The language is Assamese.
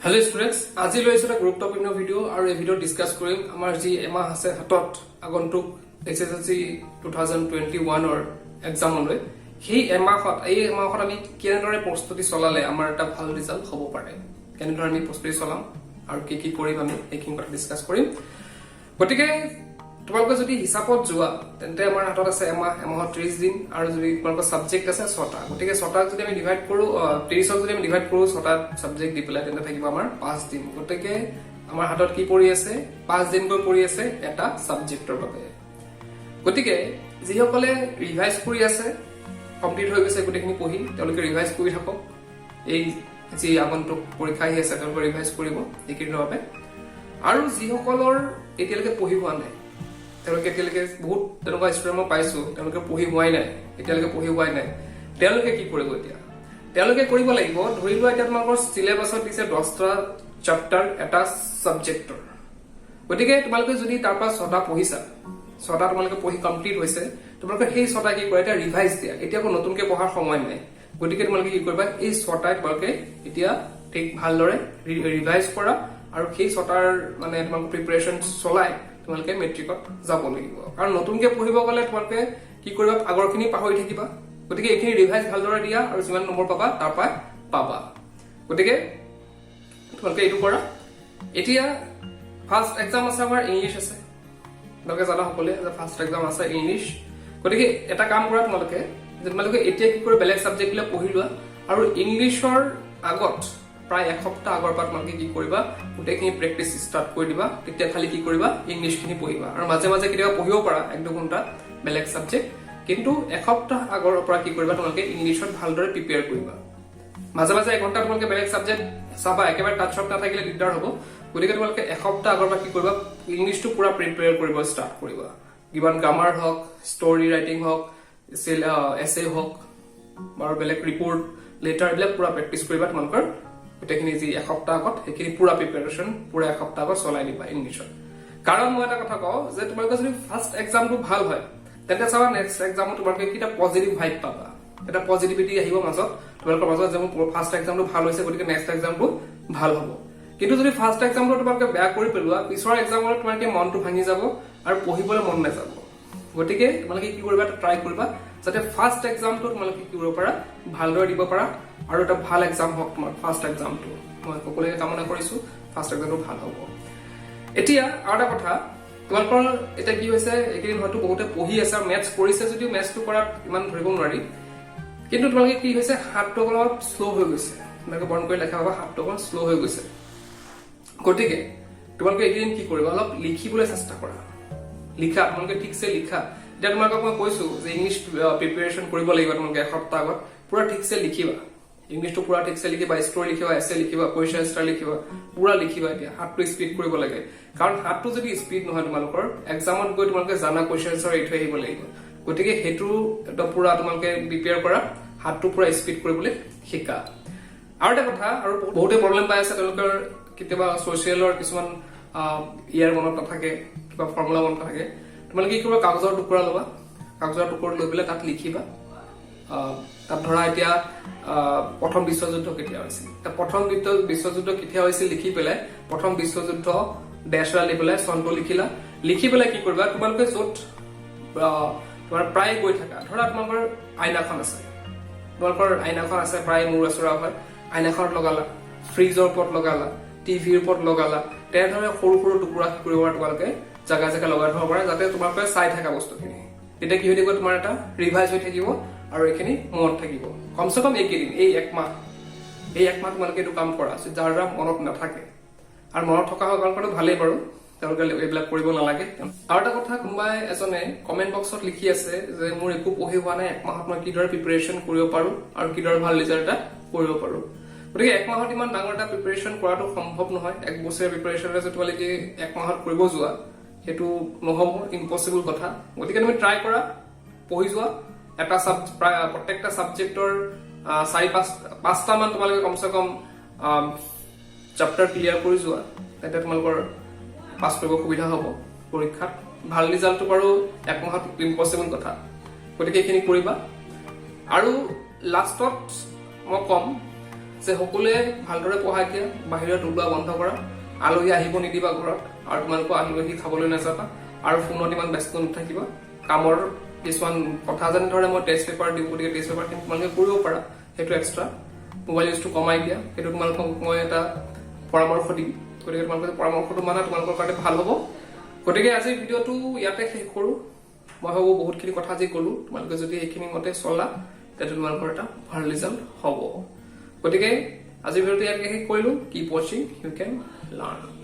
Hello students, আজি লৈছো এটা গুৰুত্বপূৰ্ণ ভিডিও আৰু এই ভিডিও ডিসকাস কৰিম আমাৰ যি এমাহ আছে হাতত আগন্তুক HSLC 2021 ৰ এক্সামলৈ সেই এমাহত আমি কেনেদৰে প্ৰস্তুতি চলালে আমাৰ এটা ভাল ৰিজাল্ট হ'ব পাৰে কেনেদৰে আমি প্ৰস্তুতি চলাম আৰু কি কৰিম আমি এইখিনি কথা ডিসকাস কৰিম গতিকে তোমালোকে যদি হিচাপত যোৱা তেন্তে আমাৰ হাতত আছে এমাহত 30 দিন আৰু যদি তোমালোকৰ সাবজেক্ট আছে 6টা গতিকে 6টা যদি আমি ডিভাইড কৰো 30 যদি আমি ডিভাইড কৰো 6টা সাবজেক্ট দি পেলাই তেন্তে থাকিব আমাৰ 5 দিন গতিকে আমাৰ হাতত কি পৰি আছে 5 দিন কৈ পৰি আছে এটা সাবজেক্টৰ বাবে গতিকে যিসকলে ৰিভাইজ কৰি আছে কমপ্লিট হৈ গৈছে গতিখিনি পঢ়ি তেওঁলোকে ৰিভাইজ কৰি থাকক এই যি আগন্তুক পৰীক্ষা আহি আছে তেওঁলোকে ৰিভাইজ কৰিব এইখিনিৰ বাবে আৰু যিসকলৰ এতিয়ালৈকে পঢ়ি হোৱা নাই তেওঁলোকে এতিয়ালৈকে বহুত তেনেকুৱা ষ্টুডেণ্ট মই পাইছো তেওঁলোকে পঢ়ি হোৱাই নাই এতিয়ালৈকে পঢ়ি হোৱাই নাই তেওঁলোকে কি কৰিব এতিয়া তেওঁলোকে কৰিব লাগিব ধৰি লোৱা এতিয়া তোমালোকৰ সিলেবাছত দিছে 10টা চেপ্টাৰ এটা সাবজেক্টৰ গতিকে তোমালোকে যদি তাৰ পৰা 6টা পঢ়িছা 6টা তোমালোকে পঢ়ি কমপ্লিট হৈছে তোমালোকে সেই 6টা কি কৰে এটা ৰিভাইজ দিয়া এতিয়া কোনো নতুনকৈ পঢ়াৰ সময় নাই গতিকে তোমালোকে কি কৰিবা এই 6টা তোমালোকে এতিয়া ঠিক ভালদৰে ৰিভাইজ কৰা আৰু সেই 6টাৰ মানে তোমালোকে প্ৰিপাৰেচন চলাই তোমালোকে মেট্ৰিকত যাব লাগিব কাৰণ নতুনকৈ পঢ়িব গলে তোমালোকে কি কৰিবা আগৰখিনি পাহৰি থাকিবা গতিকে এইখিনি ৰিভাইজ ভালদৰে দিয়া আৰু যিমান নম্বৰ পাবা তাৰ পৰা পাবা গতিকে তোমালোকে এইটো কৰা এতিয়া ফাৰ্স্ট এক্সাম আছে আমাৰ ইংলিশ আছে তোমালোকে জানা সকলোৱে যে ফাৰ্স্ট এক্সাম আছে ইংলিশ গতিকে এটা কাম কৰা তোমালোকে এতিয়া কি কৰে বেলেগ সাবজেক্ট বিলাক পঢ়ি লোৱা আৰু ইংলিশৰ আগত প্ৰায় এসপ্তাহ আগৰ পৰা তোমালোকে কি কৰিবা গোটেইখিনি প্ৰেক্টিস ষ্টাৰ্ট কৰি দিবা তেতিয়া খালি কি কৰিবা ইংলিশখিনি পঢ়িবা আৰু মাজে মাজে কেতিয়াবা পঢ়িব পাৰা 1-2 ঘণ্টা বেলেগ সাবজেক্ট কিন্তু এসপ্তাহ আগৰ পৰা কি কৰিবা তোমালোকে ইংলিশত ভালদৰে প্ৰিপেয়াৰ কৰিবা মাজে মাজে 1 ঘণ্টা তোমালোকে বেলেগ সাবজেক্ট চাবা একেবাৰে টাচত নাথাকিলে দিগদাৰ হ'ব গতিকে তোমালোকে এসপ্তাহ আগৰ পৰা কি কৰিবা ইংলিশটো পুৰা প্ৰিপেয়াৰ কৰিব ষ্টাৰ্ট কৰিবা গিভন গ্ৰামাৰ হওক ষ্টৰী ৰাইটিং হওক এছে হওক আৰু বেলেগ ৰিপৰ্ট লেটাৰ এইবিলাক পুৰা প্ৰেক্টিস কৰিবা তোমালোকৰ গোটেইখিনি যি এসপ্তাহ আগত সেইখিনি পুৰা প্ৰিপাৰেচন পুৰা এসপ্তাহ আগত চলাই দিবা ইংলিশত কাৰণ মই এটা কথা কওঁ যে তোমালোকে যদি ফাৰ্স্ট এক্সামটো ভাল হয় তেন্তে চাবা নেক্সট এক্সামত তোমালোকে কিটা পজিটিভ ভাইব পাবা এটা পজিটিভিটি আহিব মাজত তোমালোকৰ মাজত যে মোৰ ফাৰ্স্ট এক্সামটো ভাল হৈছে গতিকে নেক্সট এক্সামটো ভাল হ'ব কিন্তু যদি ফাৰ্স্ট এক্সামটো তোমালোকে বেয়া কৰি পেলোৱা পিছৰ এক্সামত তোমালোকে মনটো ভাঙি যাব আৰু পঢ়িবলৈ মন নাযাব গতিকে তোমালোকে কি কৰিবা ট্ৰাই কৰিবা যাতে ফাৰ্স্ট এক্সামটো তোমালোকে কি কৰিব পাৰা ভালদৰে দিব পাৰা আৰু এটা ভাল এক্সাম হওক তোমাৰ ফাৰ্স্ট এক্সামটো মই সকলোকে কামনা কৰিছো ফাৰ্স্ট এক্সামটো ভাল হ'ব এতিয়া আৰু এটা কথা তোমালোকৰ এটা কি হৈছে এইকেইদিন হয়তো বহুতে পঢ়ি আছে আৰু মেথছ কৰিছে যদিও মেথছটো কৰাত ইমান ধৰিব নোৱাৰি কিন্তু তোমালোকে কি হৈছে হাতটো অলপ স্লো হৈ গৈছে তোমালোকে বন্ধ কৰি লেখা পাবা হাতটো অলপ স্লো হৈ গৈছে গতিকে তোমালোকে এইকেইদিন কি কৰিবা অলপ লিখিবলৈ চেষ্টা কৰা লিখা তোমালোকে ঠিকছে লিখা এতিয়া তোমালোকক মই কৈছো যে ইংলিশ প্ৰিপাৰেচন কৰিব লাগিব তোমালোকে এসপ্তাহ আগত পুৰা ঠিকছে লিখিবা ইংলিশটো পুৰা ঠিকছে লিখিবা ষ্টৰী লিখিবা এছে লিখিবা কোৱেশ্চন আনসাৰ লিখিবা পুৰা লিখিবা এতিয়া হাতটো স্পীড কৰিব লাগে কাৰণ হাতটো যদি স্পীড নহয় তোমালোকৰ এক্সামত গৈ তোমালোকে জানা কোৱেশ্চন আনসাৰ এৰি থৈ আহিব লাগিব গতিকে হেতু এটা পুৰা তোমালোকে প্ৰিপেয়াৰ কৰা হাতটো পুৰা স্পীড কৰিবলৈ শিকা আৰু এটা কথা আৰু বহুতে প্ৰবলেম পাই আছে তেওঁলোকৰ কেতিয়াবা সোশ্যালৰ কিছুমান ইয়াৰ মনত নাথাকে কিবা ফৰ্মুলা মনত নাথাকে তোমালোকে কি কৰিবা কাগজৰ টুকুৰা ল'বা কাগজৰ টুকুৰা লৈ পেলাই তাত লিখিবা তাত ধৰা এতিয়া প্ৰথম বিশ্বযুদ্ধ কেতিয়া হৈছিল প্ৰথম বিশ্বযুদ্ধ কেতিয়া হৈছিল লিখি পেলাই প্ৰথম বিশ্বযুদ্ধ ডেশৰা দি পেলাই চনটো লিখি পেলাই কি কৰিবা তোমালোকে য'ত তোমাৰ প্ৰায় গৈ থাকা ধৰা তোমালোকৰ আইনাখন আছে প্ৰায় মূৰ আচৰা হয় আইনাখনত লগালা ফ্ৰিজৰ ওপৰত লগালা টিভিৰ ওপৰত লগালা তেনেদৰে সৰু সৰু টুকুৰা কি কৰিবা তোমালোকে জাগা জাগা লগাই থব পাৰা যাতে তোমালোকে চাই থাকা বস্তুখিনি তেতিয়া কি হৈ থাকিব তোমাৰ এটা ৰিভাইজ হৈ থাকিব আৰু এইখিনি মনত থাকিব কমসে কম এইকেইদিন এই এক মাহ তোমালোকে এইটো কাম কৰা যাৰ মনত নাথাকে আৰু মনত থকা কাৰণটো ভালেই বাৰু তেওঁলোকে এইবিলাক কৰিব নালাগে আৰু এটা কথা কোনোবাই এজনে কমেন্ট বক্সত লিখি আছে যে মোৰ একো পঢ়ি হোৱা নাই এক মাহত মই কিদৰে প্ৰিপাৰেচন কৰিব পাৰো আৰু কিদৰে ভাল ৰিজাল্ট এটা কৰিব পাৰো গতিকে এক মাহত ইমান ডাঙৰ এটা প্ৰিপাৰেচন কৰাটো সম্ভৱ নহয় এক বছৰীয়া প্ৰিপাৰেচন যে তোমালোকে এক মাহত কৰিব যোৱা সেইটো নহব ইম্পসিবল কথা গতিকে তুমি ট্ৰাই কৰা পঢ়ি যোৱা এটা প্ৰত্যেকটা সাবজেক্টৰ 4-5টা মান তোমালোকে কমসে কম চেপ্টাৰ ক্লিয়াৰ কৰি যোৱা তেতিয়া তোমালোকৰ পাছ কৰিব সুবিধা হ'ব পৰীক্ষাত ভাল ৰিজাল্টটো বাৰু এক মাহত ইম্পসিবল কথা গতিকে এইখিনি কৰিবা আৰু লাষ্টত মই কম যে সকলোৱে ভালদৰে পঢ়া কিয়া বাহিৰত ওলোৱা বন্ধ কৰা আলহী আহিব নিদিবা ঘৰত আৰু তোমালোকে আলহী খাবলৈ নাযাবা আৰু ফোনত ইমান ব্যস্ত নাথাকিবা কামৰ কিছুমান কথা যেনে ধৰে মই টেষ্ট পেপাৰ দিওঁ গতিকে টেষ্ট পেপাৰ তোমালোকে কৰিব পাৰা সেইটো এক্সট্ৰা মোবাইল ইউজটো কমাই দিয়া সেইটো তোমালোকক মই এটা পৰামৰ্শ দিম গতিকে তোমালোকে পৰামৰ্শটো মানা তোমালোকৰ কাৰণে ভাল হ'ব গতিকে আজি ভিডিঅ'টো ইয়াতে শেষ কৰো মই ভাবো বহুতখিনি কথা আজি ক'লো তোমালোকে যদি এইখিনি মতে চলা তেতিয়া তোমালোকৰ এটা ভাল ৰিজাল্ট হ'ব গতিকে আজি ভিডিঅ'টো ইয়াতে শেষ কৰিলো কিপ ৱাচিং ইউ কেন লাৰ্ন